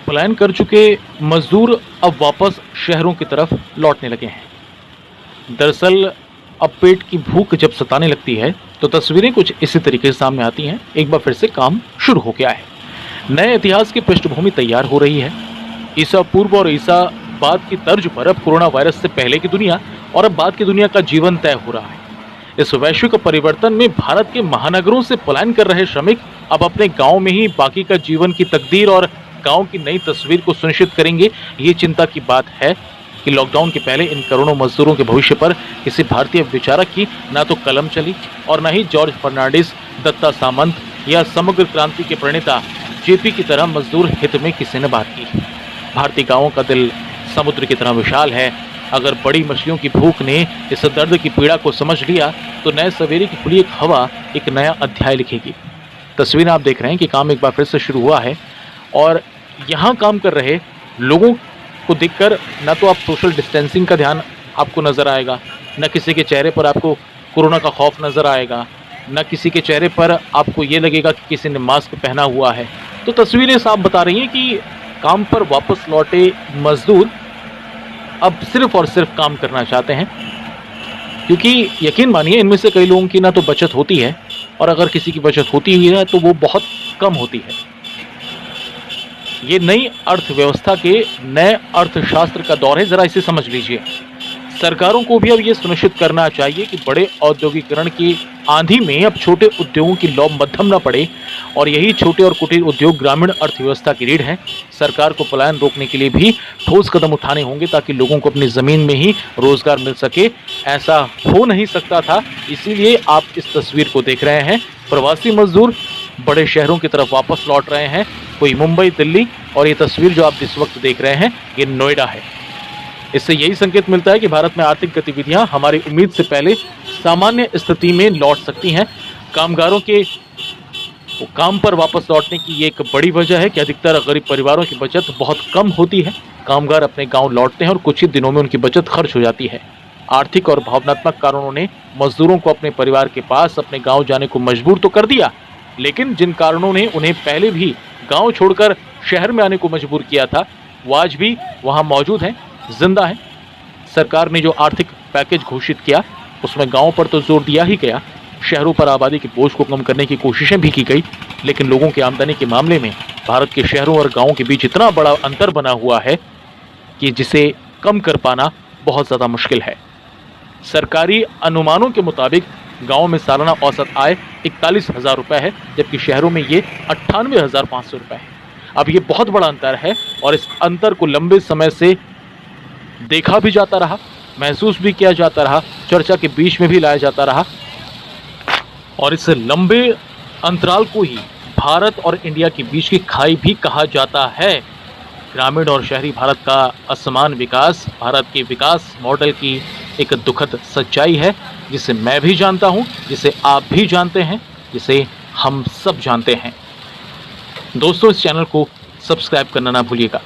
पलायन कर चुके मजदूर अब वापस शहरों की तरफ लौटने लगे हैं। दरअसल अब पेट की भूख जब सताने लगती है तो तस्वीरें कुछ इसी तरीके से सामने आती हैं। एक बार फिर से काम शुरू हो गया है। नए इतिहास की पृष्ठभूमि तैयार हो रही है। ईसा पूर्व और ईसा बाद की तर्ज पर अब कोरोना वायरस से पहले की दुनिया और अब बाद की दुनिया का जीवन तय हो रहा है। इस वैश्विक परिवर्तन में भारत के महानगरों से पलायन कर रहे श्रमिक अब अपने गांव में ही बाकी का जीवन की तकदीर और गांव की नई तस्वीर को सुनिश्चित करेंगे। ये चिंता की बात है कि लॉकडाउन के पहले इन करोड़ों मजदूरों के भविष्य पर किसी भारतीय विचारक की ना तो कलम चली और न ही जॉर्ज फर्नांडिस, दत्ता सामंत या समग्र क्रांति के प्रणेता जेपी की तरह मजदूर हित में किसी ने बात की। भारतीय गांवों का दिल समुद्र की तरह विशाल है। अगर बड़ी मछलियों की भूख ने इस दर्द की पीड़ा को समझ लिया तो नए सवेरे की खुली एक हवा एक नया अध्याय लिखेगी। तस्वीरें आप देख रहे हैं कि काम एक बार फिर से शुरू हुआ है और यहाँ काम कर रहे लोगों को देखकर ना तो आप सोशल डिस्टेंसिंग का ध्यान आपको नजर आएगा, न किसी के चेहरे पर आपको कोरोना का खौफ नजर आएगा, न किसी के चेहरे पर आपको ये लगेगा कि किसी ने मास्क पहना हुआ है। तो तस्वीरें साफ बता रही हैं कि काम पर वापस लौटे मजदूर अब सिर्फ और सिर्फ काम करना चाहते हैं, क्योंकि यकीन मानिए इनमें से कई लोगों की ना तो बचत होती है और अगर किसी की बचत होती ही है तो वो बहुत कम होती है। ये नई अर्थव्यवस्था के नए अर्थशास्त्र का दौर है, जरा इसे समझ लीजिए। सरकारों को भी अब ये सुनिश्चित करना चाहिए कि बड़े औद्योगिकरण की आंधी में अब छोटे उद्योगों की लौ मध्यम न पड़े और यही छोटे और कुटीर उद्योग ग्रामीण अर्थव्यवस्था की रीढ़ है। सरकार को पलायन रोकने के लिए भी ठोस कदम उठाने होंगे ताकि लोगों को अपनी जमीन में ही रोजगार मिल सके। ऐसा हो नहीं सकता था, इसीलिए आप इस तस्वीर को देख रहे हैं। प्रवासी मजदूर बड़े शहरों की तरफ वापस लौट रहे हैं, कोई मुंबई, दिल्ली, और ये तस्वीर जो आप इस वक्त देख रहे हैं ये नोएडा है। इससे यही संकेत मिलता है कि भारत में आर्थिक गतिविधियां हमारी उम्मीद से पहले सामान्य स्थिति में लौट सकती हैं। कामगारों के काम पर वापस लौटने की ये एक बड़ी वजह है कि अधिकतर गरीब परिवारों की बचत बहुत कम होती है। कामगार अपने गांव लौटते हैं और कुछ ही दिनों में उनकी बचत खर्च हो जाती है। आर्थिक और भावनात्मक कारणों ने मजदूरों को अपने परिवार के पास अपने गाँव जाने को मजबूर तो कर दिया, लेकिन जिन कारणों ने उन्हें पहले भी गाँव छोड़कर शहर में आने को मजबूर किया था वो आज भी वहाँ मौजूद हैं, जिंदा है। सरकार ने जो आर्थिक पैकेज घोषित किया उसमें गांवों पर तो जोर दिया ही गया, शहरों पर आबादी के बोझ को कम करने की कोशिशें भी की गई, लेकिन लोगों की आमदनी के मामले में भारत के शहरों और गांवों के बीच इतना बड़ा अंतर बना हुआ है कि जिसे कम कर पाना बहुत ज़्यादा मुश्किल है। सरकारी अनुमानों के मुताबिक गाँव में सालाना औसत आय 41,000 रुपये है, जबकि शहरों में ये 98,500 रुपये है। अब ये बहुत बड़ा अंतर है और इस अंतर को लंबे समय से देखा भी जाता रहा, महसूस भी किया जाता रहा, चर्चा के बीच में भी लाया जाता रहा और इस लंबे अंतराल को ही भारत और इंडिया के बीच की खाई भी कहा जाता है। ग्रामीण और शहरी भारत का असमान विकास भारत के विकास मॉडल की एक दुखद सच्चाई है, जिसे मैं भी जानता हूं, जिसे आप भी जानते हैं, जिसे हम सब जानते हैं। दोस्तों, इस चैनल को सब्सक्राइब करना ना भूलिएगा।